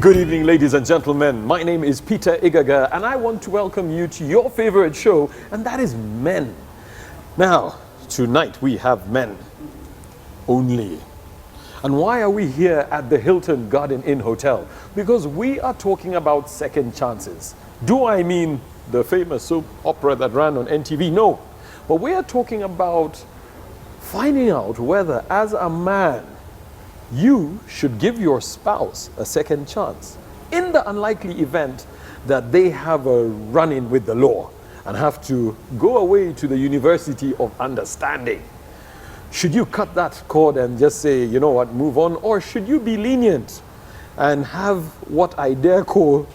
Good evening, ladies and gentlemen. My name is Peter Igaga, and I want to welcome you to your favorite show, and that is Men. Now, tonight we have men only. And why are we here at the Hilton Garden Inn Hotel? Because we are talking about second chances. Do I mean the famous soap opera that ran on NTV? No. But we are talking about finding out whether, as a man, you should give your spouse a second chance in the unlikely event that they have a run-in with the law and have to go away to the University of Understanding. Should you cut that cord and just say, you know what, move on? Or should you be lenient and have what I dare call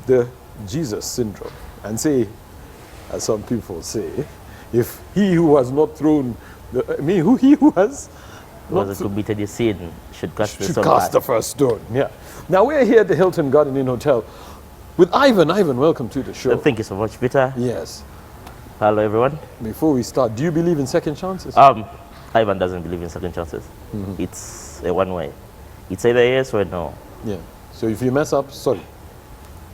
the Jesus syndrome and say, as some people say, if he who has not thrown, he who has not committed a sin should cast the first stone. Yeah. Now we're here at the Hilton Garden Inn Hotel with Ivan. Ivan, welcome to the show. Thank you so much, Peter. Yes. Hello, everyone. Before we start, do you believe in second chances? Ivan doesn't believe in second chances. It's a one way. It's either yes or no. Yeah. So if you mess up, sorry.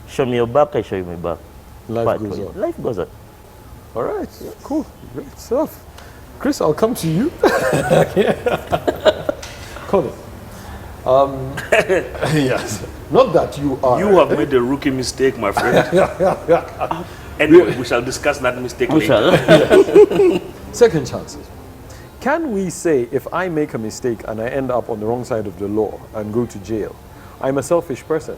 Show me your back, I show you my back. Life goes on. Life goes on. All right. Yes. Cool. Great stuff. Chris, I'll come to you. Colin. Yes. Not that you are. You have made a rookie mistake, my friend. Anyway, we shall discuss that mistake later. Second chances. Can we say if I make a mistake and I end up on the wrong side of the law and go to jail, I'm a selfish person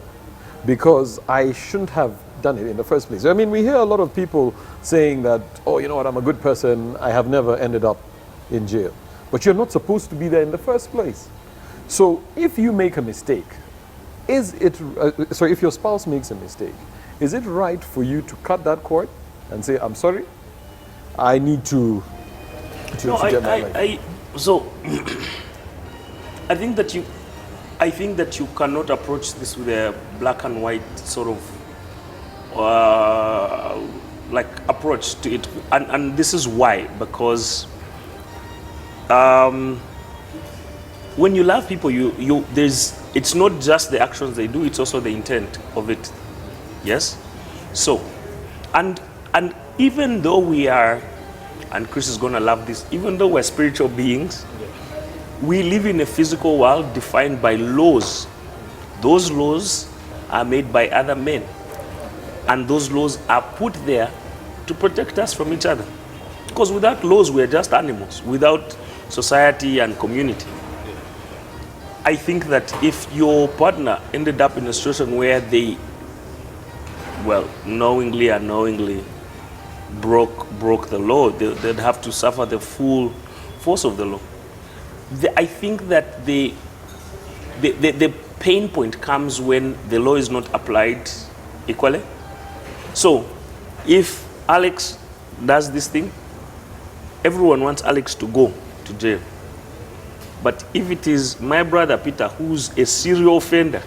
because I shouldn't have done it in the first place? I mean, we hear a lot of people saying that, oh, you know what, I'm a good person, I have never ended up in jail. But you're not supposed to be there in the first place. So if you make a mistake, is it, if your spouse makes a mistake, is it right for you to cut that cord and say, I'm sorry, I need to get my life? So I think that you cannot approach this with a black and white sort of like approach to it, and this is why, because when you love people, it's not just the actions they do, it's also the intent of it. Yes. So and even though we are, and Chris is going to love this, even though we're spiritual beings, we live in a physical world defined by laws. Those laws are made by other men, and those laws are put there to protect us from each other. Because without laws, we're just animals, without society and community. I think that if your partner ended up in a situation where they, well, knowingly or unknowingly broke the law, they'd have to suffer the full force of the law. I think that the pain point comes when the law is not applied equally. So if Alex does this thing, everyone wants Alex to go to jail. But if it is my brother Peter, who's a serial offender,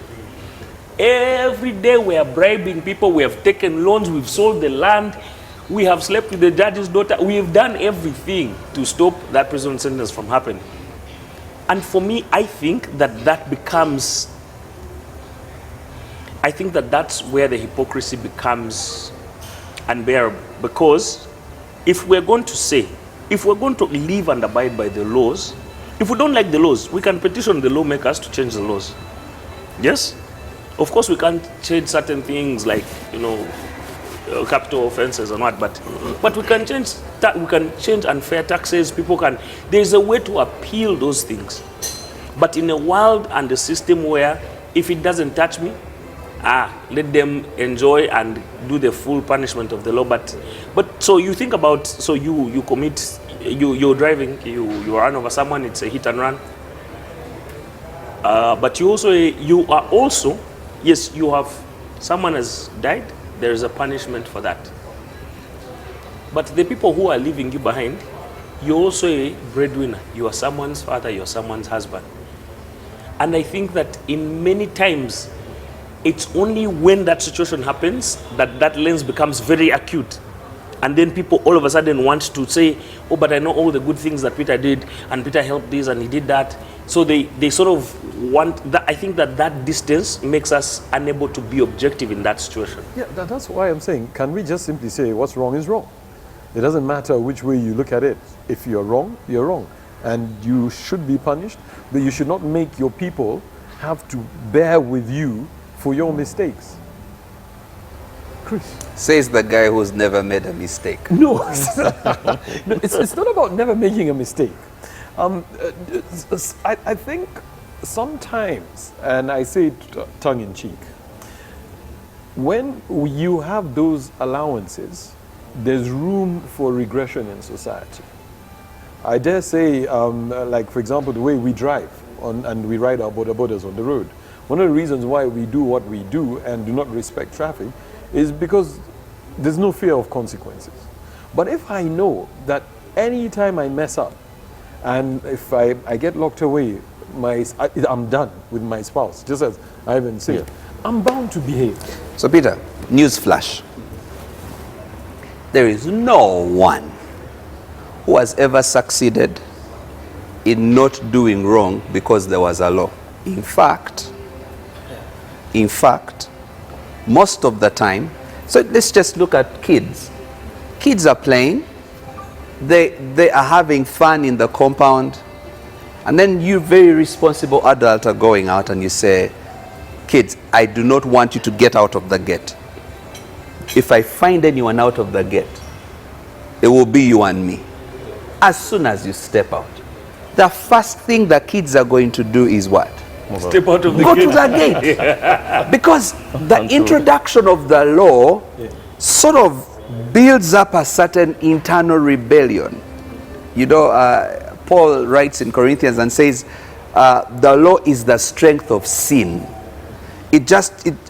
every day we are bribing people, we have taken loans, we've sold the land, we have slept with the judge's daughter, we have done everything to stop that prison sentence from happening. And for me, I think that becomes, I think that's where the hypocrisy becomes unbearable. Because if we're going to live and abide by the laws, if we don't like the laws, we can petition the lawmakers to change the laws. Yes? Of course, we can't change certain things like, capital offenses and what, but we can change unfair taxes. There's a way to appeal those things. But in a world and a system where if it doesn't touch me, let them enjoy and do the full punishment of the law. But so you think about, so you commit, you're driving, you run over someone, it's a hit and run. But you are also, yes, you have, someone has died, there is a punishment for that. But the people who are leaving you behind, you're also a breadwinner. You are someone's father, you're someone's husband. And I think that in many times, it's only when that situation happens that lens becomes very acute. And then people all of a sudden want to say, oh, but I know all the good things that Peter did, and Peter helped this, and he did that. So they sort of want that. I think that distance makes us unable to be objective in that situation. Yeah, that's why I'm saying, can we just simply say what's wrong is wrong? It doesn't matter which way you look at it. If you're wrong, you're wrong. And you should be punished, but you should not make your people have to bear with you for your mistakes. Chris. Says the guy who's never made a mistake. No, it's not about never making a mistake. I think sometimes, and I say it tongue in cheek, when you have those allowances, there's room for regression in society. I dare say, like for example, the way we drive and we ride our boda-bodas on the road. One of the reasons why we do what we do and do not respect traffic is because there's no fear of consequences. But if I know that any time I mess up and if I get locked away, I'm done with my spouse, just as Ivan said, I'm bound to behave. So Peter, news flash. There is no one who has ever succeeded in not doing wrong because there was a law. In fact, most of the time, so let's just look at kids. Kids are playing, they are having fun in the compound, and then you, very responsible adult, are going out and you say, kids, I do not want you to get out of the gate. If I find anyone out of the gate, it will be you and me. As soon as you step out, the first thing the kids are going to do is what? Step out of the Go gate. to the gate. Because the introduction of the law sort of builds up a certain internal rebellion. You know, Paul writes in Corinthians and says, the law is the strength of sin.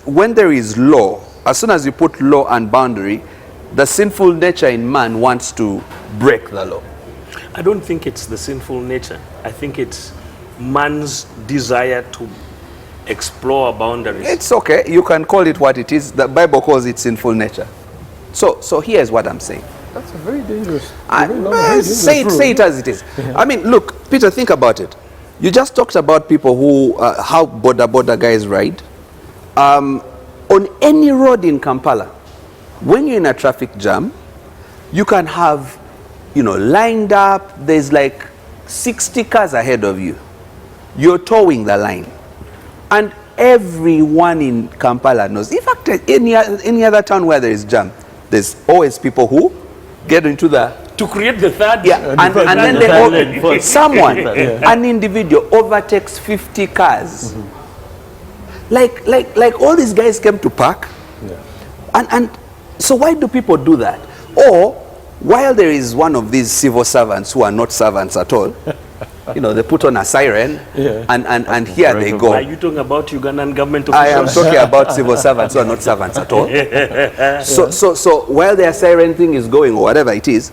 When there is law, as soon as you put law and boundary, the sinful nature in man wants to break the law. I don't think it's the sinful nature. I think it's man's desire to explore boundaries. It's okay. You can call it what it is. The Bible calls it sinful nature. So here's what I'm saying. That's a very dangerous. Say it as it is. I mean, look, Peter, think about it. You just talked about people who, how boda guys ride. On any road in Kampala, when you're in a traffic jam, you can have, lined up, there's like 60 cars ahead of you. You're towing the line. And everyone in Kampala knows. In fact, any other town where there is jam, there's always people who get into the... To create the third... Yeah, and then someone, an individual, overtakes 50 cars. Like all these guys came to park. And so why do people do that? Or, while there is one of these civil servants who are not servants at all, they put on a siren, and here they go. Are you talking about Ugandan government officials? I am talking about civil servants who are not servants at all. So while their siren thing is going, or whatever it is,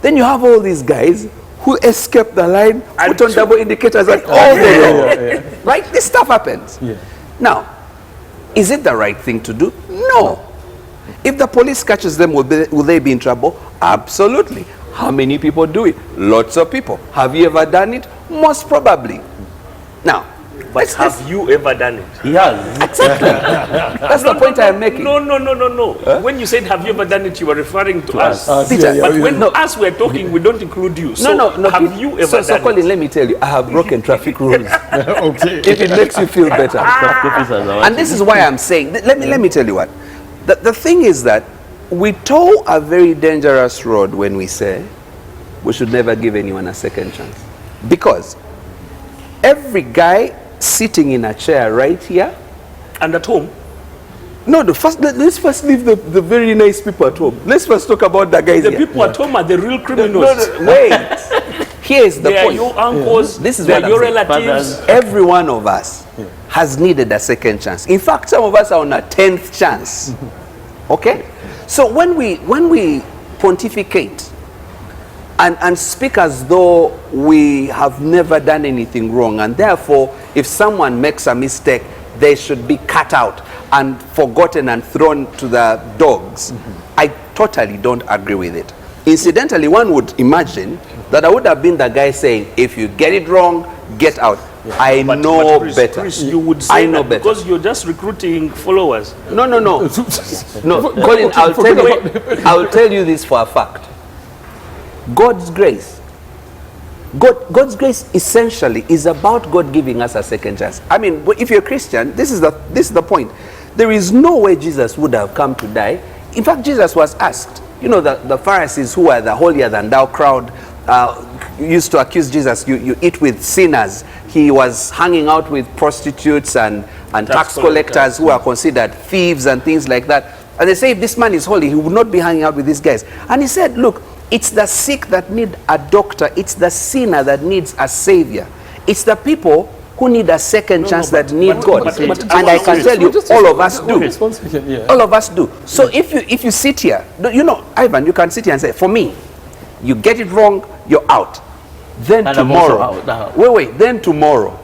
then you have all these guys who escape the line, put on double indicators, and all they know. Right? This stuff happens. Now, is it the right thing to do? No. If the police catches them, will they be in trouble? Absolutely. How many people do it? Lots of people. Have you ever done it? Most probably. Now, but have you ever done it? He has. Exactly. That's the point I am making. No. When you said have you ever done it, you were referring to us. Peter, But when us we're talking, we don't include you. So No. have you ever done so it? Colin, let me tell you, I have broken traffic rules. Okay. If it makes you feel better. And this is why I'm saying, let me tell you what. The thing is that we tow a very dangerous road when we say we should never give anyone a second chance. Because every guy sitting in a chair right here, And at home, let's first leave the very nice people at home. Let's first talk about the guys the here. people at home are the real criminals. Wait. Here's the They are point. your uncles, This is they what are I'm your saying. relatives. Every one of us has needed a second chance. In fact, some of us are on a 10th chance. Okay? So when we pontificate and speak as though we have never done anything wrong, and therefore if someone makes a mistake, they should be cut out and forgotten and thrown to the dogs. I totally don't agree with it. Incidentally, one would imagine that I would have been the guy saying, if you get it wrong, get out. I know better. Chris, you would say I know that better. because you're just recruiting followers. No. No, Colin, I'll tell you this for a fact. God's grace. God's grace essentially is about God giving us a second chance. I mean, if you're a Christian, this is the point. There is no way Jesus would have come to die. In fact, Jesus was asked. You know, the Pharisees, who are the holier than thou crowd, used to accuse Jesus, you eat with sinners. He was hanging out with prostitutes and tax collectors who are considered thieves and things like that. And they say, if this man is holy, he would not be hanging out with these guys. And he said, look, it's the sick that need a doctor. It's the sinner that needs a savior. It's the people who need a second chance that need God. And I can tell you, all of us do. All of us do. So if you sit here, you know, Ivan, you can sit here and say, for me, you get it wrong, you're out. Then And tomorrow, then tomorrow,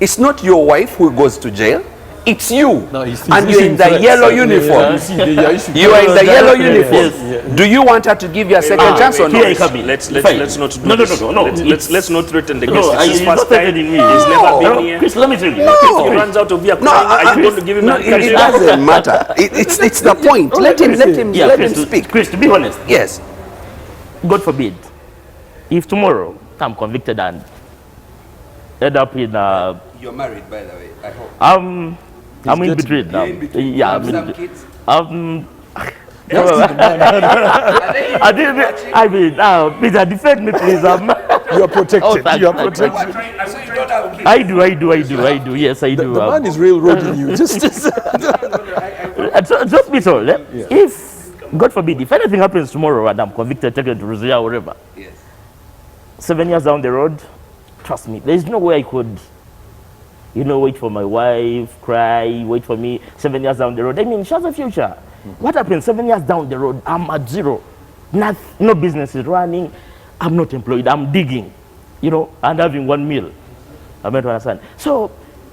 it's not your wife who goes to jail, it's you. No, he's and you're in the yellow uniform. You are in the yellow uniform. Do you want her to give you a second chance or not? Let's not do this. Let's not threaten the guest. No, It's his you're first not time. threatening He's me. never been here. Chris, let me tell you. If he runs out of here crying, are you going to give him a It doesn't matter. It's the point. Let him speak. Chris, to be honest, Yes. God forbid, if tomorrow I'm convicted and end up in You're married, by the way, I hope. I'm in between now. Yeah, I'm in some between. kids? I mean, Peter, defend me, please. You are protected. thank You are you. protected. So you don't have kids? I do. Yes, I do. The man is railroading you. Just Just be told, if, God forbid, if anything happens tomorrow and I'm convicted, taken to Rosia or whatever, Yes. 7 years down the road, trust me, there's no way I could, wait for my wife, cry, wait for me 7 years down the road. I mean, she has a future. What happens 7 years down the road? I'm at zero. No business is running. I'm not employed. I'm digging, and having one meal. I meant to understand. So,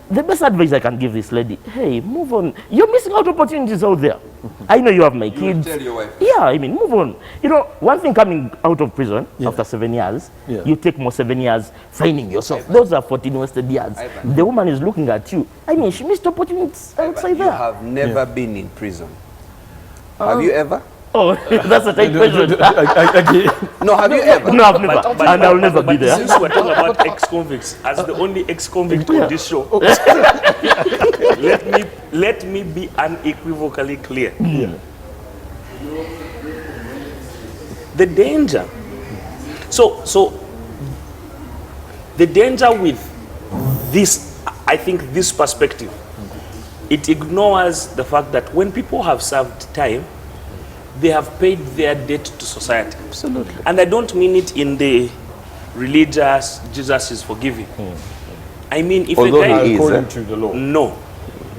the best advice I can give this lady, hey, move on. You're missing out opportunities out there. I know you have my kids. Tell your wife. Yeah, I mean, move on. One thing coming out of prison after 7 years, you take more 7 years finding yourself. Those are 14 wasted years. The woman is looking at you. I mean, she missed opportunities outside You there. have never been in prison. Have you ever? Oh, that's a tight question. No, have you ever? No, I've never. And I'll never be there. Since we're talking about ex-convicts, as the only ex-convict on this show, let me be unequivocally clear. The danger. So the danger with this, I think, this perspective, it ignores the fact that when people have served time, they have paid their debt to society. Absolutely. And I don't mean it in the religious, Jesus is forgiving. I mean, if Although a guy... he is, according to the law. No,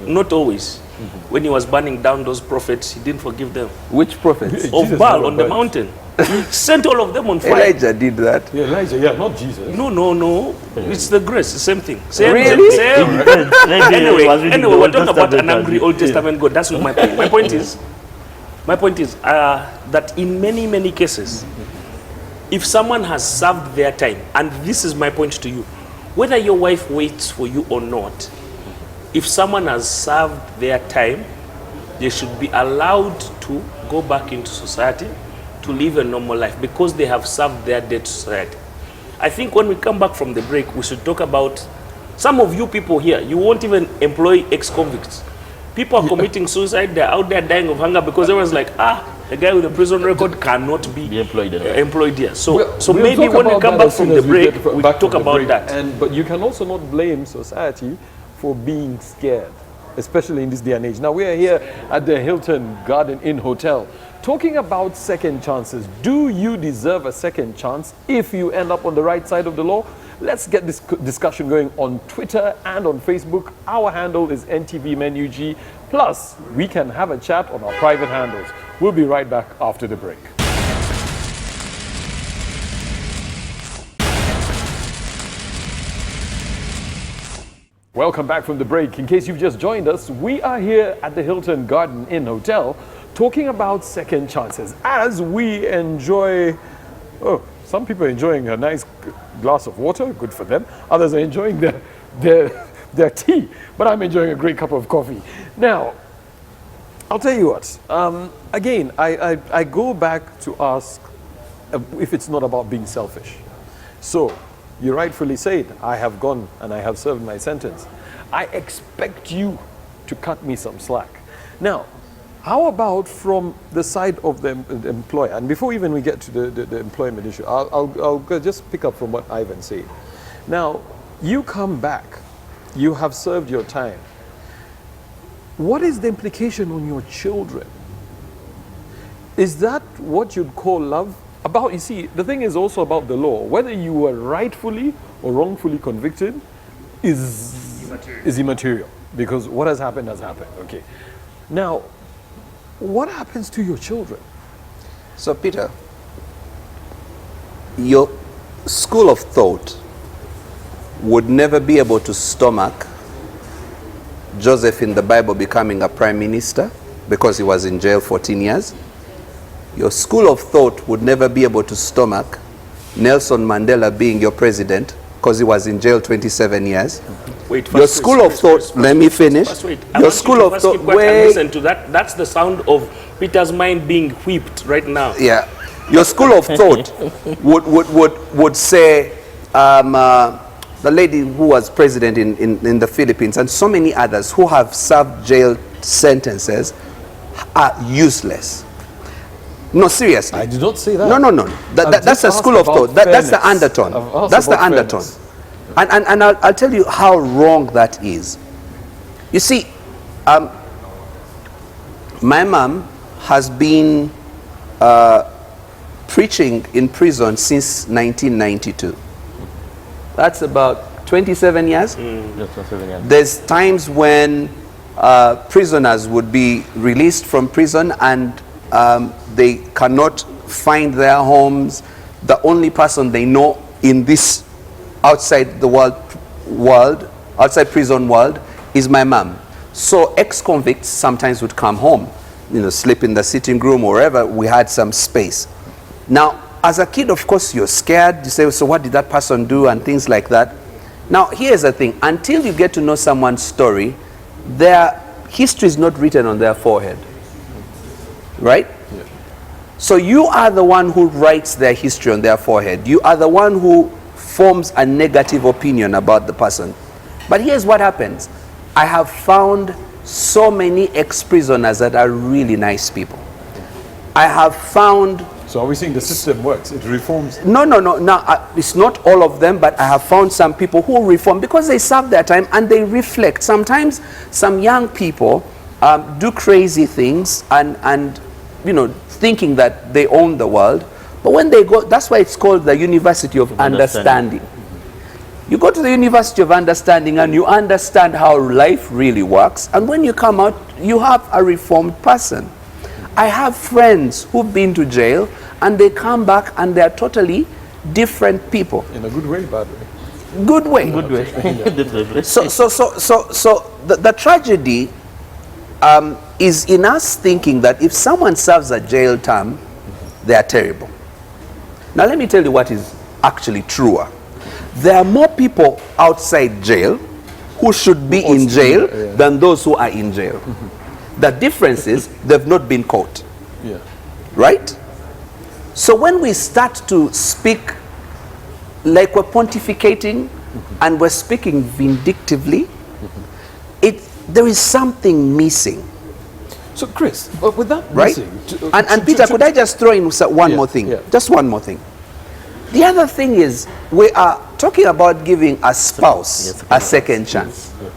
not always. When he was burning down those prophets, he didn't forgive them. Which prophets? Of Jesus Baal never on the burned. mountain. He sent all of them on fire. Elijah did that. Yeah, Elijah, not Jesus. No. It's the grace, the same thing. Same, Really? same. Anyway, we're talking about an angry Old Testament God. That's not my point. My point is that in many, many cases, if someone has served their time, and this is my point to you, whether your wife waits for you or not, if someone has served their time, they should be allowed to go back into society to live a normal life because they have served their debt to society. I think when we come back from the break, we should talk about some of you people here, you won't even employ ex-convicts. People are committing suicide, they're out there dying of hunger because everyone's like, the guy with a prison record cannot be employed here. So We'll maybe talk when we about come that back as from soon the as we break, get we back talk from the about break. that. But you can also not blame society for being scared, especially in this day and age. Now, we are here at the Hilton Garden Inn Hotel talking about second chances. Do you deserve a second chance if you end up on the right side of the law? Let's get this discussion going on Twitter and on Facebook. Our handle is NTV MEN UG. Plus, we can have a chat on our private handles. We'll be right back after the break. Welcome back from the break. In case you've just joined us, we are here at the Hilton Garden Inn Hotel talking about second chances, as we enjoy, some people are enjoying a nice glass of water, good for them. Others are enjoying their tea, but I'm enjoying a great cup of coffee. Now, I'll tell you what, again, I go back to ask if it's not about being selfish. So, you rightfully said, I have gone and I have served my sentence. I expect you to cut me some slack. Now, how about from the side of the employer? And before even we get to the employment issue, I'll just pick up from what Ivan said. Now, you come back, you have served your time. What is the implication on your children? Is that what you'd call love? You see, the thing is also about the law. Whether you were rightfully or wrongfully convicted is immaterial. Because what has happened has happened. Okay. Now, what happens to your children? So, Peter, your school of thought would never be able to stomach Joseph in the Bible becoming a prime minister because he was in jail 14 years. Your school of thought would never be able to stomach Nelson Mandela being your president because he was in jail 27 years. Wait, your school of thought, let me finish. Your school of thought, listen to that. That's the sound of Peter's mind being whipped right now. Yeah. Your school of thought would say, the lady who was president in the Philippines and so many others who have served jail sentences are useless. No, seriously. I did not say that. No. That's a school of thought. That's the undertone. That's the undertone. And I'll tell you how wrong that is. You see, my mom has been preaching in prison since 1992. That's about 27 years. 27 years. There's times when prisoners would be released from prison and they cannot find their homes. The only person they know in this outside the world, outside prison world, is my mom. So ex-convicts sometimes would come home, sleep in the sitting room or wherever we had some space. Now, as a kid, of course, you're scared. You say, so what did that person do? And things like that. Now, here's the thing. Until you get to know someone's story, their history is not written on their forehead. Right? Yeah. So you are the one who writes their history on their forehead. You are the one who forms a negative opinion about the person. But here's what happens. I have found so many ex-prisoners that are really nice people. I have found... So are we saying the system works? It reforms? No. It's not all of them, but I have found some people who reform because they serve their time and they reflect. Sometimes some young people do crazy things and thinking that they own the world. But when they go, that's why it's called the University of Understanding. You go to the University of Understanding and you understand how life really works. And when you come out, you have a reformed person. I have friends who've been to jail and they come back and they're totally different people. In a good way, bad way? Good way. Good way. So the tragedy is in us thinking that if someone serves a jail term, they are terrible. Now let me tell you what is actually truer. There are more people outside jail who should be in jail than those who are in jail. The difference is they've not been caught. Yeah. Right? So when we start to speak like we're pontificating and we're speaking vindictively, there is something missing. So Chris, with that right? missing... And Peter, could I just throw in one more thing? Yeah. Just one more thing. The other thing is we are talking about giving a spouse a second chance. Yeah.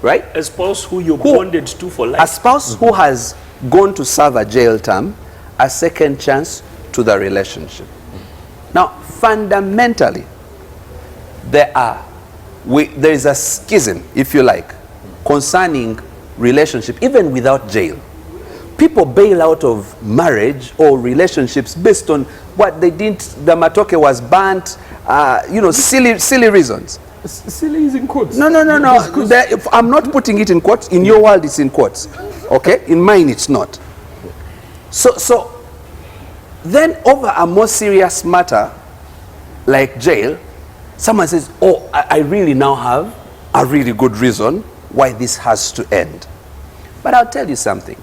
Right? A spouse who you're bonded to for life. A spouse who has gone to serve a jail term, a second chance to the relationship. Now, fundamentally, there is a schism, if you like, concerning relationship, even without jail. People bail out of marriage or relationships based on what they didn't, the matoke was burnt, silly reasons. Silly is in quotes. No. I'm not putting it in quotes. In your world, it's in quotes. Okay? In mine, it's not. So then over a more serious matter, like jail, someone says, oh, I really now have a really good reason why this has to end. But I'll tell you something.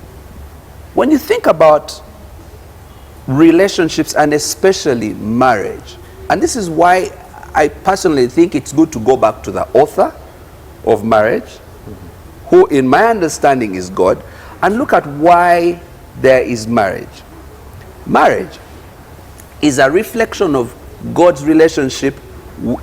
When you think about relationships and especially marriage, and this is why I personally think it's good to go back to the author of marriage, who in my understanding is God, and look at why there is marriage. Marriage is a reflection of God's relationship,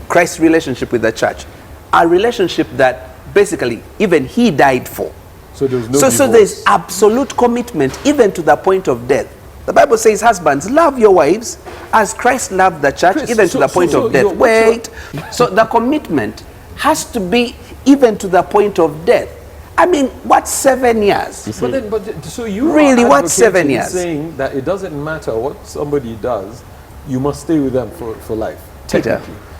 Christ's relationship with the church. A relationship that basically even he died for. So there's no so there's absolute commitment even to the point of death. The Bible says, husbands, love your wives as Christ loved the church, even to the point of death. Wait. So the commitment has to be even to the point of death. I mean, what, 7 years? So you really, are what, 7 years? Saying that it doesn't matter what somebody does, you must stay with them for life. Peter,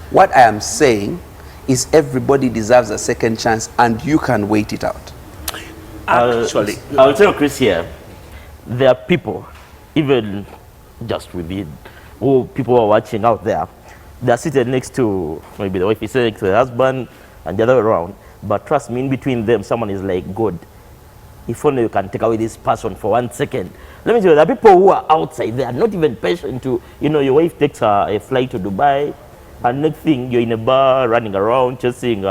what I am saying is everybody deserves a second chance, and you can wait it out. Actually, I'll tell Chris here, there are people, even just within, who people are watching out there, they're seated next to, maybe the wife is sitting next to the husband and the other way around, but trust me, in between them, someone is like, God, if only you can take away this person for 1 second. Let me tell you, there are people who are outside, they are not even patient to, you know, your wife takes a flight to Dubai, and next thing, you're in a bar, running around, chasing,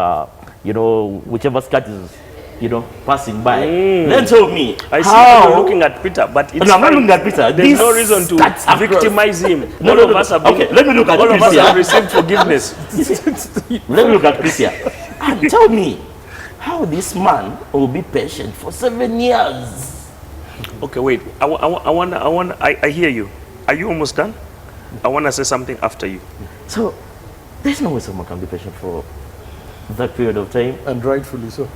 you know, whichever skirt is, you know, passing by. Then tell me, I see how you're looking at Peter, but it's no, I'm not looking at Peter. There's no reason to victimize him. No, all of us have been, okay, let me look at all of Chris us here. have received forgiveness. Let me look at Chris here. And tell me how this man will be patient for 7 years. Okay, wait. I hear you. Are you almost done? I want to say something after you. So, there's no way someone can be patient for that period of time. And rightfully so.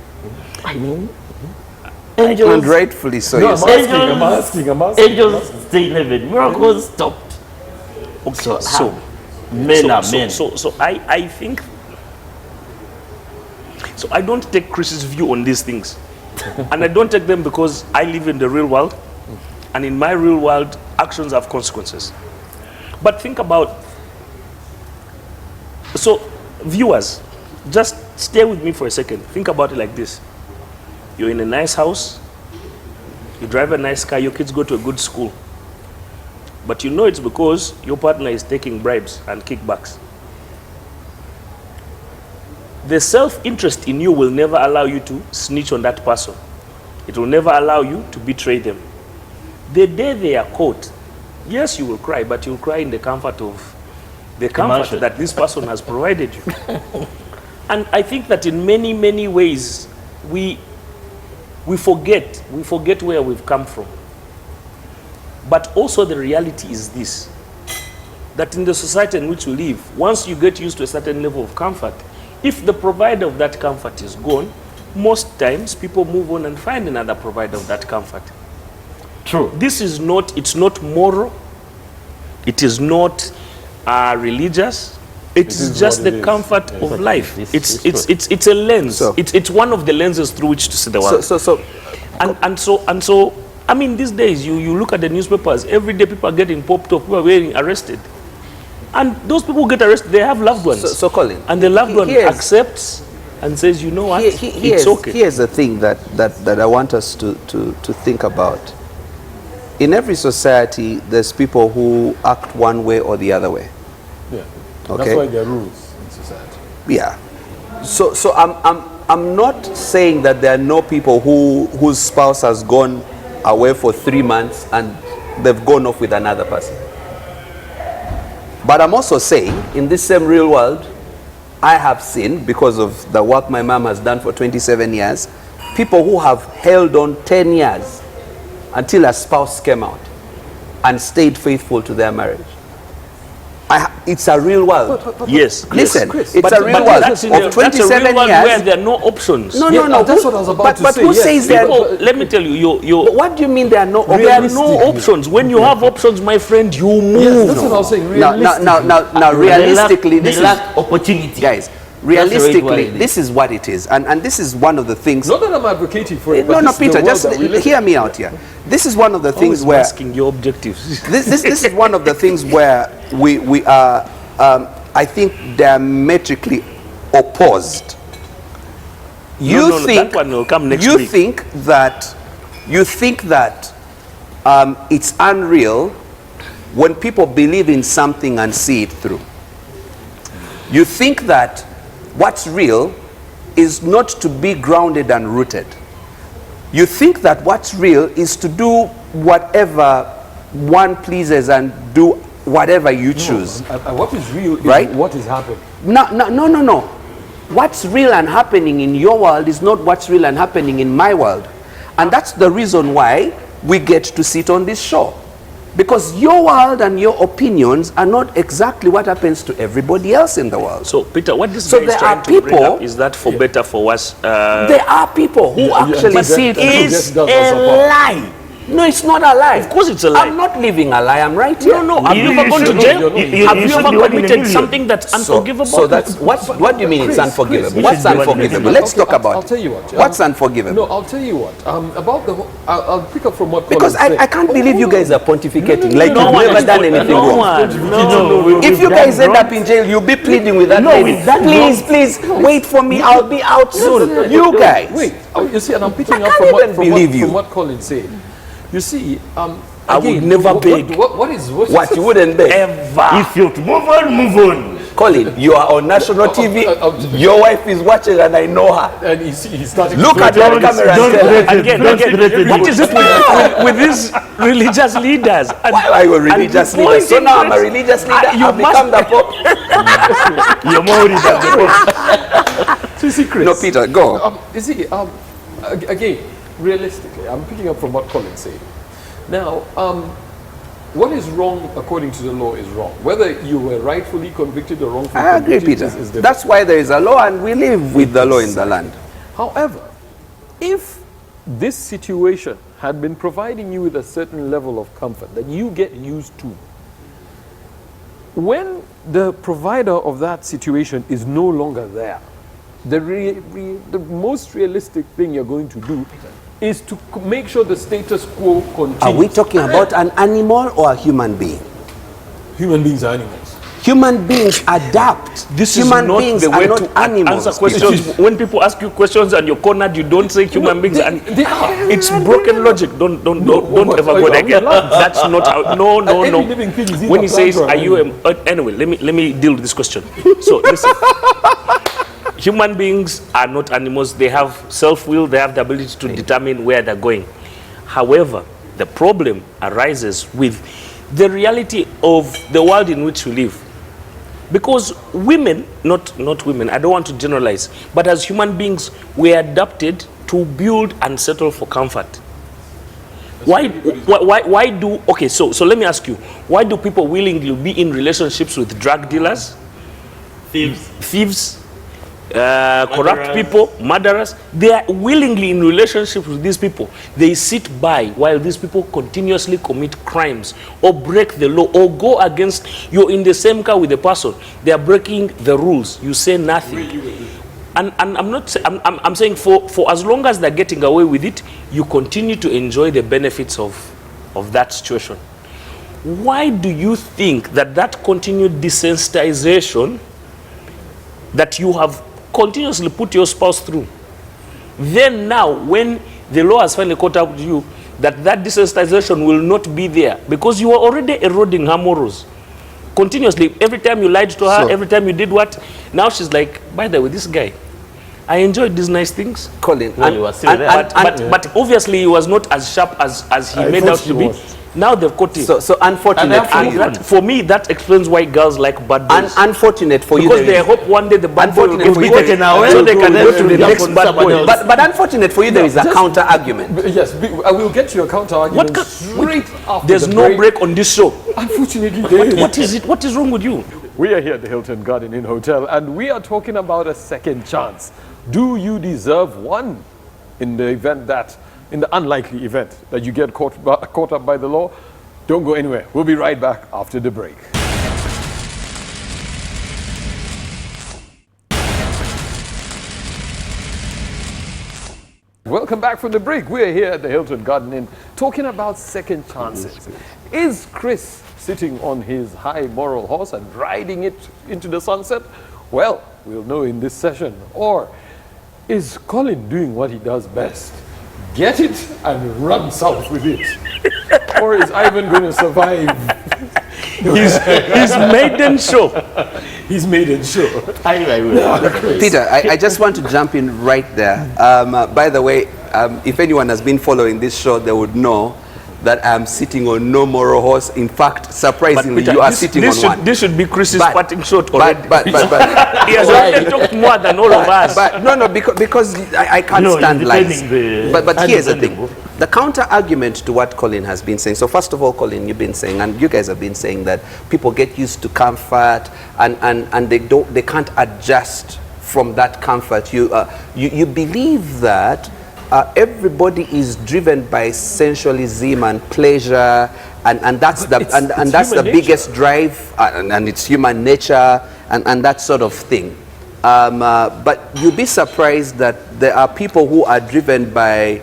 I mean, angels, And rightfully so. No, Yes. I'm asking. angels stay in heaven. Miracles stopped. Okay, So, men are men. So I think. So I don't take Chris's view on these things, and I don't take them because I live in the real world, and in my real world, actions have consequences. But think about. So, viewers, just stay with me for a second. Think about it like this. You're in a nice house, you drive a nice car, your kids go to a good school. But you know it's because your partner is taking bribes and kickbacks. The self-interest in you will never allow you to snitch on that person. It will never allow you to betray them. The day they are caught, yes, you will cry, but you'll cry in the comfort of the comfort that this person has provided you. And I think that in many, many ways, we forget where we've come from. But also the reality is this, that in the society in which we live, once you get used to a certain level of comfort, if the provider of that comfort is gone, most times people move on and find another provider of that comfort. True. This is not, it's not moral, it is not religious, it's just the comfort of life. It's a lens. So, it's one of the lenses through which to see the world. So I mean, these days you look at the newspapers, every day people are getting popped up, people are getting arrested. And those people who get arrested, they have loved ones. So Colin, and the loved one accepts and says, you know what, it's okay. Here's the thing that I want us to think about. In every society, there's people who act one way or the other way. Yeah. Okay. That's why there are rules in society. Yeah. So I'm not saying that there are no people whose spouse has gone away for 3 months and they've gone off with another person. But I'm also saying, in this same real world, I have seen, because of the work my mom has done for 27 years, people who have held on 10 years until a spouse came out and stayed faithful to their marriage. It's a real world. Yes. Listen, Chris, it's a real world. Of 27 that's a real world years, where there are no options. No. That's what I was about to say. But who says there? Let me tell you, What do you mean there are no options? there are no options. When you have options, my friend, you move. Yes, that's what I was saying. Now, realistically, they lack opportunity. guys, realistically, this is what it is. And this is one of the things... Not that I'm advocating for it, no, but no, this is the Peter, world just that we live hear me out here. This is one of the things Always where... masking your objectives. This is one of the things where we are, I think, diametrically opposed. You think that one will come next you week. think that it's unreal when people believe in something and see it through. You think that what's real is not to be grounded and rooted. You think that what's real is to do whatever one pleases and do whatever you choose. What is real is Right? what is happening. No. What's real and happening in your world is not what's real and happening in my world. And that's the reason why we get to sit on this show. Because your world and your opinions are not exactly what happens to everybody else in the world. So, Peter, what this So guy is there trying are to bring people- up is that for better, for worse. There are people who actually see it. Is That's a also lie. No, it's not a lie. Of course it's a lie. I'm not living a lie. I'm right here. No. Have you ever gone to should- jail? you- Have you you should ever be one in a committed million. something that's unforgivable? So that's what do you mean it's unforgivable? What's should be one in a unforgivable? million. Let's talk about I'll it. tell you what. What's unforgivable? No, I'll tell you what. About the whole, I'll pick up from what Because Colin said. I can't believe you guys are pontificating No, like no you've one never is done pon- anything no wrong. one. No, If you guys end up in jail, you'll be pleading with that No, lady. we've done Please, wait for me. I'll be out soon. You guys. Wait, you see, and I'm picking I up can't from even believe you. from what Colin said. You see, I would again, never beg. What is What, you wouldn't beg? Ever. If you move on, move on. Colin, you are on national TV. Your wife is watching and I know her. And he's starting Look to at throw that camera and don't tell her. threaten, Again, don't threaten. what is it with these religious leaders? And- Why are you a religious and leader? So now I'm a pointing religious leader. you I've become the Pope. You're more worried than the Pope. So you see, Chris. No, Peter, go. You see, again, realistically, I'm picking up from what Colin said. Now, what is wrong according to the law is wrong. Whether you were rightfully convicted or wrongfully I agree, convicted Peter. is different. That's why there is a law and we live with the law in the land. However, if this situation had been providing you with a certain level of comfort that you get used to, when the provider of that situation is no longer there, the most realistic thing you're going to do is to make sure the status quo continues. Are we talking about an animal or a human being? Human beings are animals. Human beings adapt. This human is not beings the way are not to animals. answer questions. When people ask you questions and you're cornered, you don't say human beings. And they are. it's broken logic. Don't what- ever are go you- there. are you allowed? That's not how. No. Any living thing is either When he says, plant or "Are you?" Anyway, let me deal with this question. So listen. Human beings are not animals. They have self-will. They have the ability to determine where they're going. However, the problem arises with the reality of the world in which we live. Because women, not women, I don't want to generalize, but as human beings, we are adapted to build and settle for comfort. Why do, okay, so let me ask you, why do people willingly be in relationships with drug dealers, thieves, corrupt people, murderers? They are willingly in relationships with these people. They sit by while these people continuously commit crimes or break the law or go against. You're in the same car with the person. They are breaking the rules. You say nothing. And I'm saying for as long as they're getting away with it, you continue to enjoy the benefits of that situation. Why do you think that continued desensitization that you have continuously put your spouse through, then now when the law has finally caught up with you, that desensitization will not be there because you are already eroding her morals continuously? Every time you lied to her, every time you did what, now she's like, by the way, this guy, I enjoyed these nice things. Colin, but obviously he was not as sharp as he made out to be. Now they've caught him. So unfortunate for you. For me, that explains why girls like bad boys. Unfortunate for you. Because they hope one day the bad boy will be taken away, so they can go go to the next bad boy. else. But unfortunate for you, there is a counter argument. Yes, I will get to your counter argument straight after There's the no break on this show. Unfortunately, there is. What is it? What is wrong with you? We are here at the Hilton Garden Inn Hotel and we are talking about a second chance. Do you deserve one in the unlikely event that you get caught up by the law? Don't go anywhere. We'll be right back after the break. welcome back from the break. We're here at the Hilton Garden Inn talking about second chances. Is Chris sitting on his high moral horse and riding it into the sunset? Well, we'll know in this session. Or is Colin doing what he does best? Get it and run south with it. Or is Ivan going to survive? His maiden show. He's maiden show. I will. Peter, I just want to jump in right there. By the way, if anyone has been following this show, they would know that I'm sitting on no moral horse. In fact, surprisingly, Peter, you are sitting on one. This should be Chris's But- parting shot already. But He has already talked more than all of us. But no, because I can't No, stand he's lies. defending the But here's the thing. undefendable. The counter argument to what Colin has been saying. So first of all, Colin, you've been saying, and you guys have been saying that people get used to comfort and they can't adjust from that comfort. You believe that everybody is driven by sensualism and pleasure, and that's that's the biggest drive, and it's human nature, and that sort of thing. But you'll be surprised that there are people who are driven by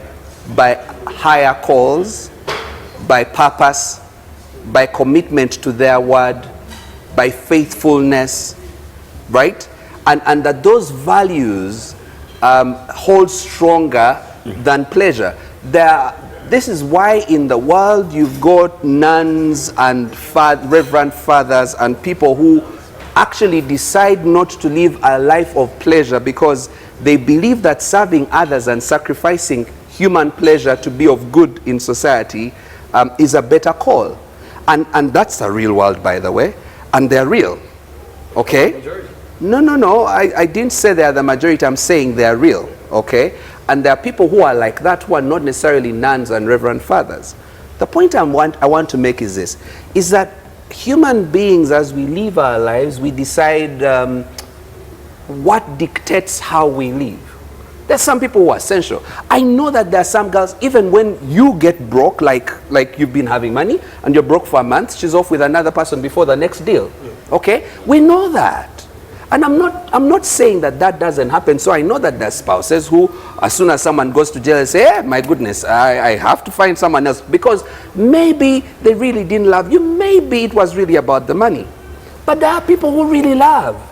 higher calls, by purpose, by commitment to their word, by faithfulness, right? And that those values hold stronger than pleasure. This is why in the world you've got nuns and reverend fathers and people who actually decide not to live a life of pleasure because they believe that serving others and sacrificing human pleasure to be of good in society is a better call. And that's a real world, by the way. And they're real. Okay? No. I didn't say they're the majority. I'm saying they're real. Okay? And there are people who are like that who are not necessarily nuns and reverend fathers. The point I want to make is this, is that human beings, as we live our lives, we decide what dictates how we live. There's some people who are sensual. I know that there are some girls, even when you get broke, like you've been having money and you're broke for a month, she's off with another person before the next deal. Okay? We know that. And I'm not saying that doesn't happen. So I know that there are spouses who, as soon as someone goes to jail, they say, my goodness, I have to find someone else. Because maybe they really didn't love you. Maybe it was really about the money. But there are people who really love.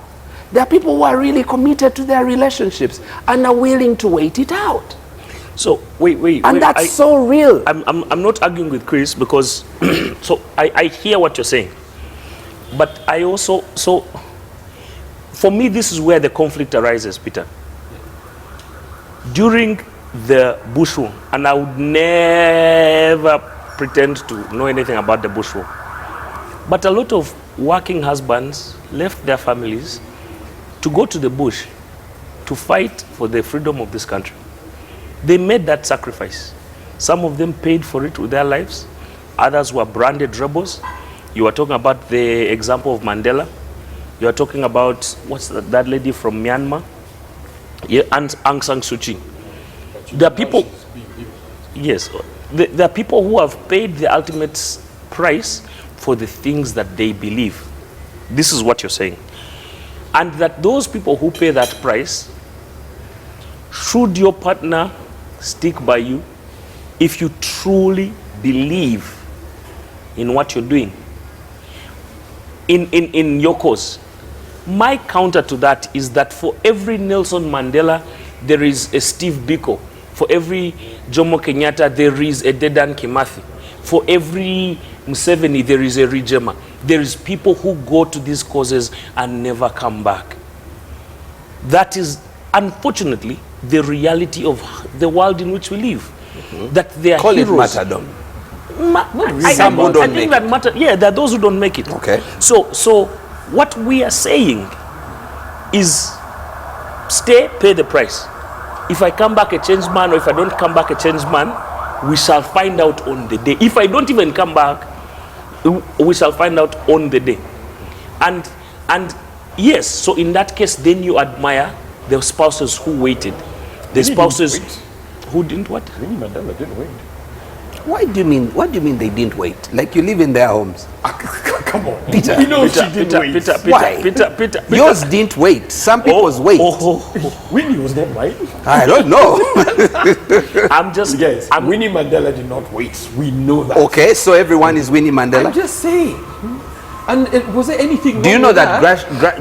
There are people who are really committed to their relationships and are willing to wait it out. So wait. And that's so real. I'm not arguing with Chris because so I hear what you're saying, but I also for me this is where the conflict arises, Peter. During the bush war, and I would never pretend to know anything about the bush war, but a lot of working husbands left their families to go to the bush to fight for the freedom of this country. They made that sacrifice. Some of them paid for it with their lives. Others were branded rebels. You were talking about the example of Mandela. You are talking about, what's that lady from Myanmar? Yeah, Aung San Suu Kyi. There are people, yes, there are people who have paid the ultimate price for the things that they believe. This is what you're saying. And that those people who pay that price, should your partner stick by you if you truly believe in what you're doing, in your cause. My counter to that is that for every Nelson Mandela, there is a Steve Biko. For every Jomo Kenyatta, there is a Dedan Kimathi. For every Museveni, there is a Rijema. There is people who go to these causes and never come back. That is, unfortunately, the reality of the world in which we live. That they are Call heroes. it martyrdom. Some who don't make it. Yeah, there are those who don't make it. Okay. So what we are saying is stay, pay the price. If I come back a changed man, or if I don't come back a changed man, we shall find out on the day. If I don't even come back, we shall find out on the day. And yes, so in that case, then you admire the spouses who waited. The spouses who didn't what? Winnie Mandela didn't wait. Why do you mean? What do you mean they didn't wait? Like you live in their homes. Come on. Peter, We know she didn't wait. Why? Peter. Yours didn't wait. Some people's wait. Winnie was not right. I don't know. I'm just. Yes, Winnie Mandela did not wait. We know that. Okay, so everyone is Winnie Mandela. I'm just saying. And was there anything wrong Do you know with that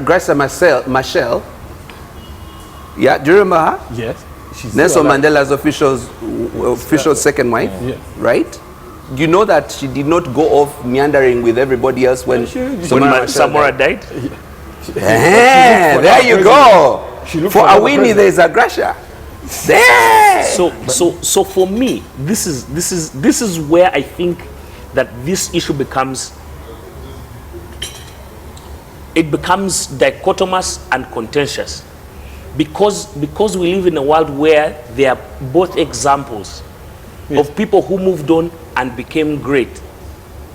Graça Machel? Yeah, do you remember her? Yes. She's Nelson still alive. Mandela's official second wife, Yeah. right? You know that she did not go off meandering with everybody else when When Samora died. There you go. She looked For for a another Winnie, president. there is a Gracia. There. So for me, this is where I think that this issue becomes dichotomous and contentious, because we live in a world where there are both examples of people who moved on and became great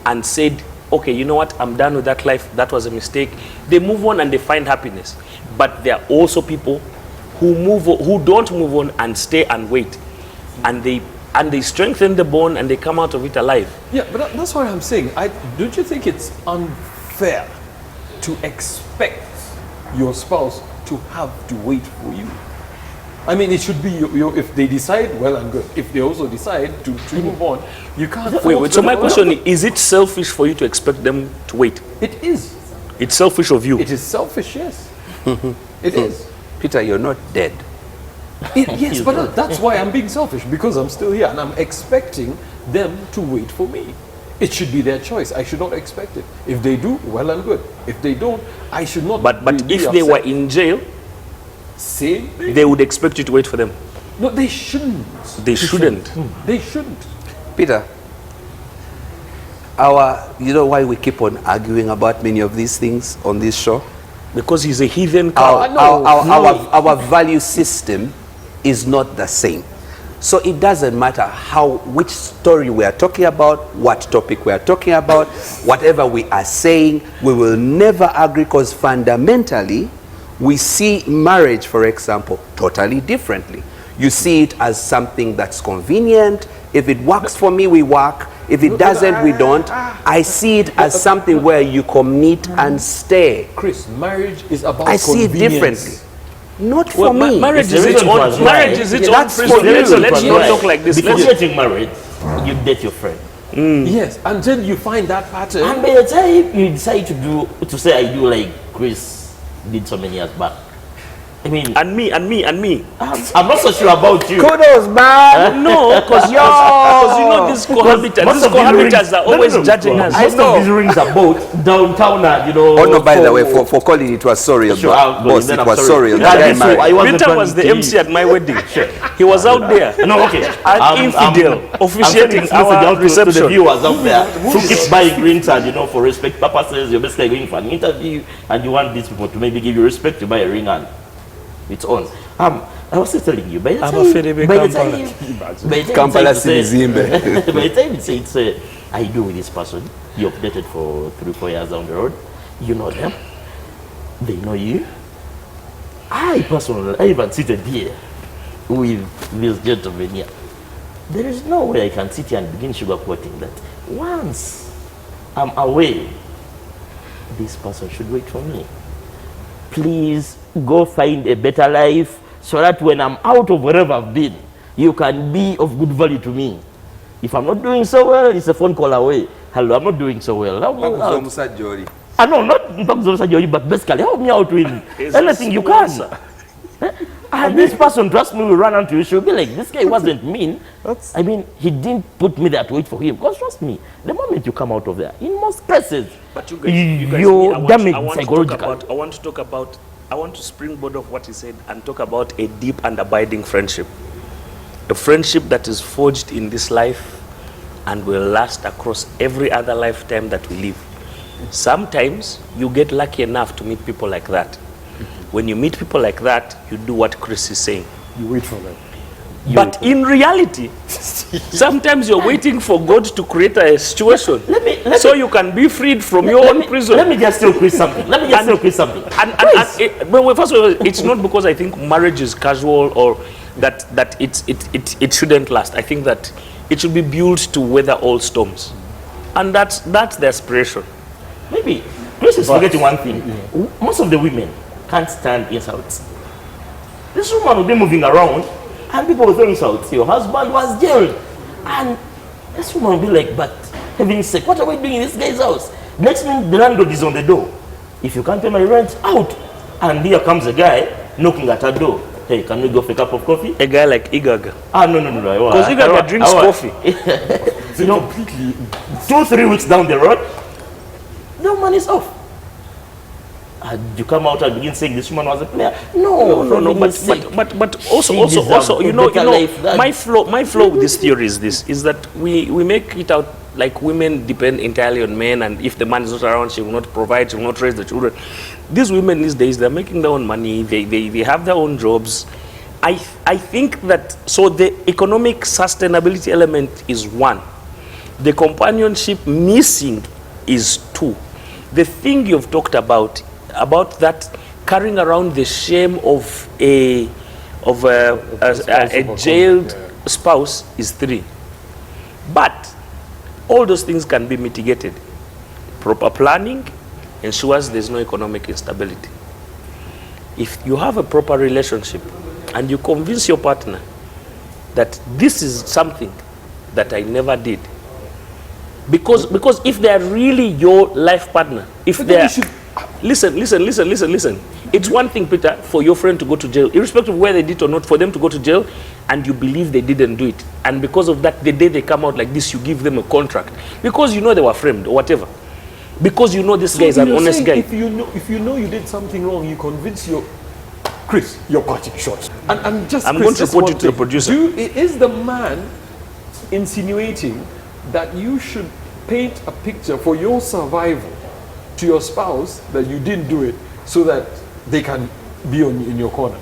and said, okay, you know what, I'm done with that life, that was a mistake. They move on and they find happiness. But there are also people who don't move on and stay and wait, and they strengthen the bond and they come out of it alive. Yeah, but that's what I'm saying. Don't you think it's unfair to expect your spouse to have to wait for you? I mean, it should be if they decide, well and good. If they also decide to move on, you can't. Wait. So my question is it selfish for you to expect them to wait? It is. It's selfish of you. It is selfish, yes. It is. Peter, you're not dead. Yes, but that's why I'm being selfish, because I'm still here and I'm expecting them to wait for me. It should be their choice. I should not expect it. If they do, well and good. If they don't, I should not. But be if they upset. were in jail, same thing. they would expect you to wait for them. No, they shouldn't. They shouldn't. They shouldn't. Peter, you know why we keep on arguing about many of these things on this show? Because he's a heathen Our, cow. our value system is not the same. So it doesn't matter which story we are talking about, what topic we are talking about, whatever we are saying, we will never agree, because fundamentally we see marriage, for example, totally differently. You see it as something that's convenient. If it works for me, we work. If it doesn't, we don't. I see it as something where you commit and stay. Chris, marriage is about I see it convenience. differently. Not for me. Marriage the is its reason own. was Marriage why. is its Yeah, own that's prison. for you. Let's not talk like this. Before Let's- getting married, you date your friend. Yes, until you find that pattern. And by the time you decide to say I do like Chris did so many years back, I mean, And me. I'm not so sure about you. Kudos, man. No, because you know these cohabitants are always judging us. Most of these rings are both downtown, you know. Oh no, by the way, for calling it was sorry, Sure, boss, then it I'm was sorry. sorry. Yeah, The guy so I married. wasn't Peter was the planning to MC at my wedding. He was out there. No, okay. An infidel officiating our to the reception. viewers out there who keep buying rings and, you know, for respect purposes, you're basically going for an interview and you want these people to maybe give you respect to buy a ring and it's on. I was just telling you, by the time you Kampala say, Sinizimbe. by the time you say, I do with this person, you've dated for 3-4 years down the road, you know them, they know you. I personally, I even seated here with this gentleman here. There is no way I can sit here and begin sugarcoating that. Once I'm away, this person should wait for me. Please go find a better life so that when I'm out of wherever I've been, you can be of good value to me. If I'm not doing so well, it's a phone call away. Hello, I'm not doing so well. Help me out. I know, not Dr. but basically help me out with anything you can. And this person, trust me, will run onto you. She'll be like, this guy wasn't mean. I mean, he didn't put me there to wait for him. Because trust me, the moment you come out of there, in most cases, But you guys, you're damaged psychologically. I want to springboard off what he said and talk about a deep and abiding friendship. A friendship that is forged in this life and will last across every other lifetime that we live. Sometimes you get lucky enough to meet people like that. When you meet people like that, you do what Chris is saying. You wait for them. But in reality, sometimes you're waiting for God to create a situation so you can be freed from your own prison. Let me just tell Chris something. Well, first of all, it's not because I think marriage is casual or that it shouldn't last. I think that It should be built to weather all storms. And that's the aspiration. Maybe Chris is forgetting one thing. Most of the women can't stand insults. This woman will be moving around and people will throw insults. Your husband was jailed. And this woman will be like, but heaven's sake, what are we doing in this guy's house? Next minute, the landlord is on the door. If you can't pay my rent, out. And here comes a guy knocking at her door. Hey, can we go for a cup of coffee? A guy like Igaga. Ah, no. Because Igaga drinks coffee. You know, completely. 2-3 weeks down the road, the woman is off. And you come out and begin saying this woman was a player. No. But also, you know, my flow with this theory is this: is that we make it out like women depend entirely on men, and if the man is not around, she will not provide, she will not raise the children. These women these days, they're making their own money. They have their own jobs. I think that so the economic sustainability element is one. The companionship missing is two. The thing you've talked about that carrying around the shame of a jailed spouse is three. But all those things can be mitigated. Proper planning ensures there's no economic instability. If you have a proper relationship and you convince your partner that this is something that I never did, because if they are really your life partner, if they are, listen. It's one thing, Peter, for your friend to go to jail, irrespective of whether they did or not, for them to go to jail, and you believe they didn't do it, and because of that, the day they come out like this, you give them a contract because you know they were framed or whatever, because you know this guy is an honest guy. If you know you did something wrong, you convince Chris, you're cutting short. And I'm going to report you to the producer. Is the man insinuating that you should paint a picture for your survival to your spouse that you didn't do it so that they can be in your corner?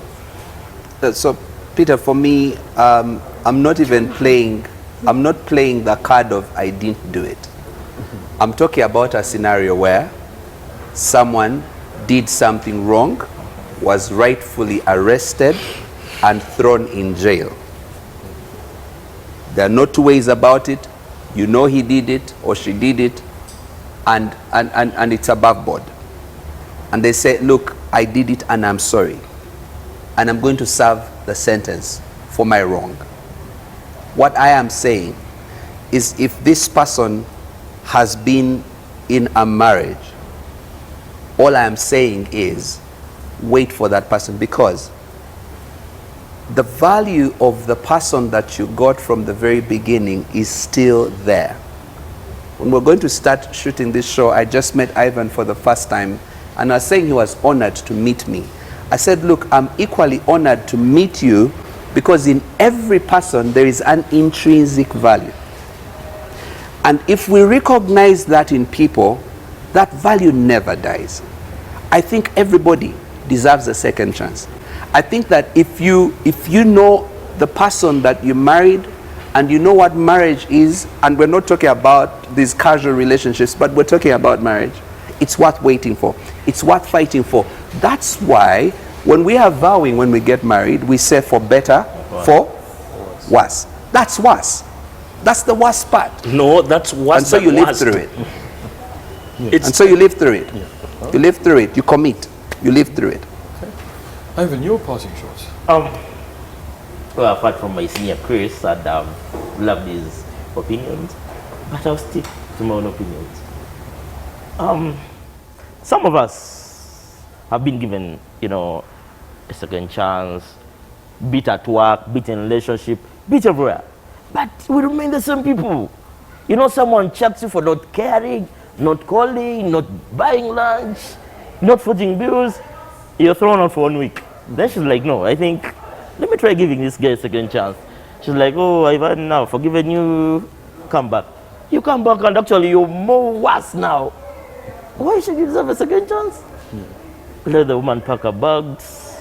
So, Peter, for me, I'm not playing the card of I didn't do it. I'm talking about a scenario where someone did something wrong, was rightfully arrested and thrown in jail. There are no two ways about it. You know he did it or she did it, and it's above board. And they say, look, I did it and I'm sorry. And I'm going to serve the sentence for my wrong. What I am saying is, if this person has been in a marriage, all I am saying is wait for that person, because the value of the person that you got from the very beginning is still there. When we're going to start shooting this show, I just met Ivan for the first time, and I was saying he was honored to meet me. I said, look, I'm equally honored to meet you, because in every person there is an intrinsic value. And if we recognize that in people, that value never dies. I think everybody deserves a second chance. I think that if you know the person that you married, and you know what marriage is, and we're not talking about these casual relationships, but we're talking about marriage, it's worth waiting for. It's worth fighting for. That's why when we are vowing, when we get married, we say for better, for worse. That's worse. That's the worst part. No, that's worse. And so you live through it. And so you live through it. You live through it. You commit. You live through it. Okay. Ivan, your passing shots. Well, apart from my senior Chris, I'd loved his opinions, but I'll stick to my own opinions. Some of us have been given, a second chance, be it at work, be it in a relationship, be it everywhere. But we remain the same people. Someone checks you for not caring, not calling, not buying lunch, not footing bills. You're thrown out for 1 week. Then she's like, no, I think, let me try giving this guy a second chance. She's like, oh, I've now forgiven you, come back. You come back and actually you're more worse now. Why should you deserve a second chance? Let the woman pack her bags,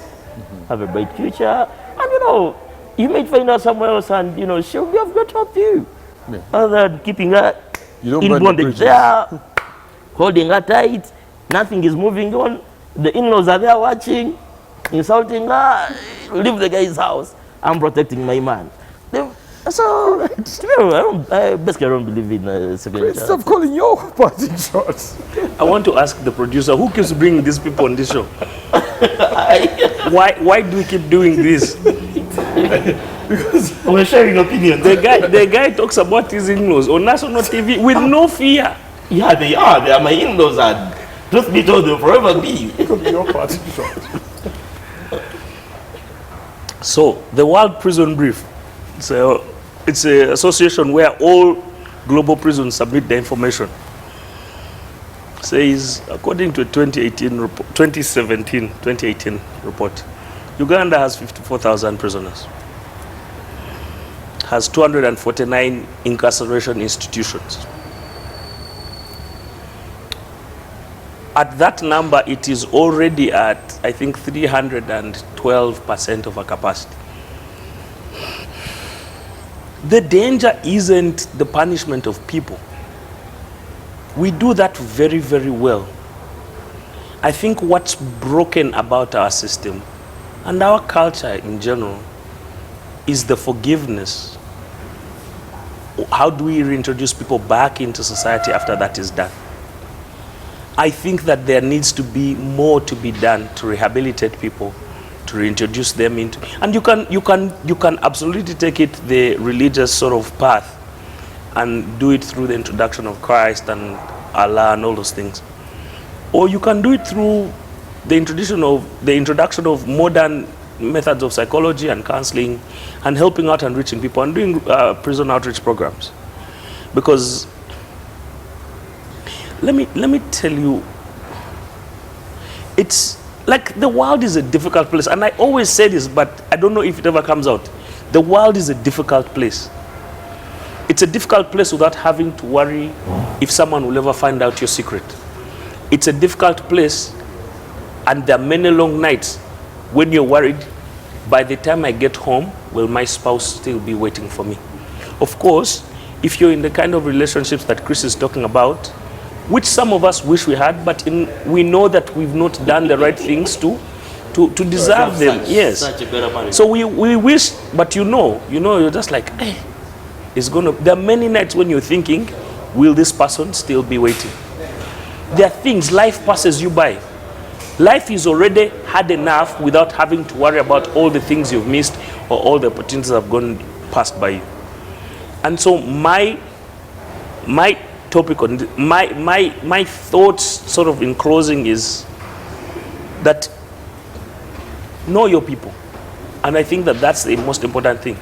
have a bright future, and you may find her somewhere else, and she'll be of great help to you. Other than keeping her in bondage there, holding her tight, nothing is moving on. The in-laws are there watching, insulting her. Leave the guy's house. I'm protecting my man. So, basically I don't believe in second Great chance. stuff, calling your parting shots. I want to ask the producer, who keeps bringing these people on this show? Why do we keep doing this? We're sharing opinions. The guy talks about his in-laws on national TV with no fear. Yeah, they are. They are my in-laws, and truth be told, they'll forever be. Your parting shot. So, the World Prison Brief, it's an association where all global prisons submit their information. Says, according to a 2018 report, Uganda has 54,000 prisoners, has 249 incarceration institutions. At that number, it is already at, I think, 312% of our capacity. The danger isn't the punishment of people. We do that very, very well. I think what's broken about our system and our culture in general is the forgiveness. How do we reintroduce people back into society after that is done? I think that there needs to be more to be done to rehabilitate people, to reintroduce them into, and you can absolutely take it the religious sort of path and do it through the introduction of Christ and Allah and all those things. Or you can do it through the introduction of modern methods of psychology and counseling and helping out and reaching people and doing prison outreach programs. Because let me tell you, it's like the world is a difficult place, and I always say this, but I don't know if it ever comes out. The world is a difficult place. It's a difficult place without having to worry if someone will ever find out your secret. It's a difficult place, and there are many long nights when you're worried, by the time I get home, will my spouse still be waiting for me? Of course, if you're in the kind of relationships that Chris is talking about, which some of us wish we had, but we know that we've not done the right things to deserve them. Yes. Such a better marriage. So we wish, but you're just like, hey, there are many nights when you're thinking, will this person still be waiting? There are things, life passes you by. Life is already hard enough without having to worry about all the things you've missed or all the opportunities that have gone past by you. And so my topic on my thoughts sort of in closing is that know your people. And I think that that's the most important thing.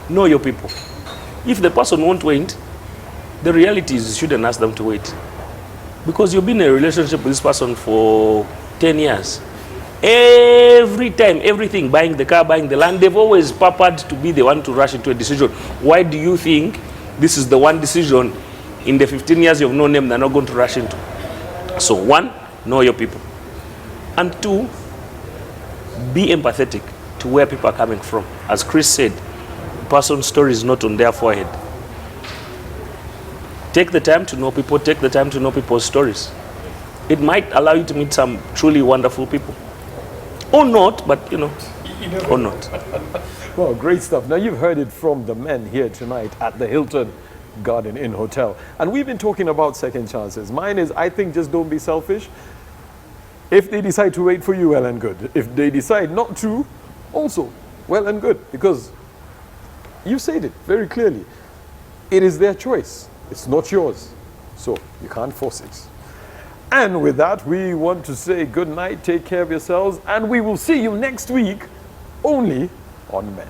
Know your people. If the person won't wait, the reality is you shouldn't ask them to wait. Because you've been in a relationship with this person for 10 years. Every time, everything, buying the car, buying the land, they've always purported to be the one to rush into a decision. Why do you think this is the one decision in the 15 years you've known them they're not going to rush into? So one, know your people. And two, be empathetic to where people are coming from. As Chris said, the person's story is not on their forehead. Take the time to know people, take the time to know people's stories. It might allow you to meet some truly wonderful people. Or not, but or not. Well, great stuff. Now, you've heard it from the men here tonight at the Hilton Garden Inn Hotel. And we've been talking about second chances. Mine is, I think, just don't be selfish. If they decide to wait for you, well and good. If they decide not to, also, well and good. Because you said it very clearly. It is their choice. It's not yours. So you can't force it. And with that, we want to say good night, take care of yourselves, and we will see you next week only on Men.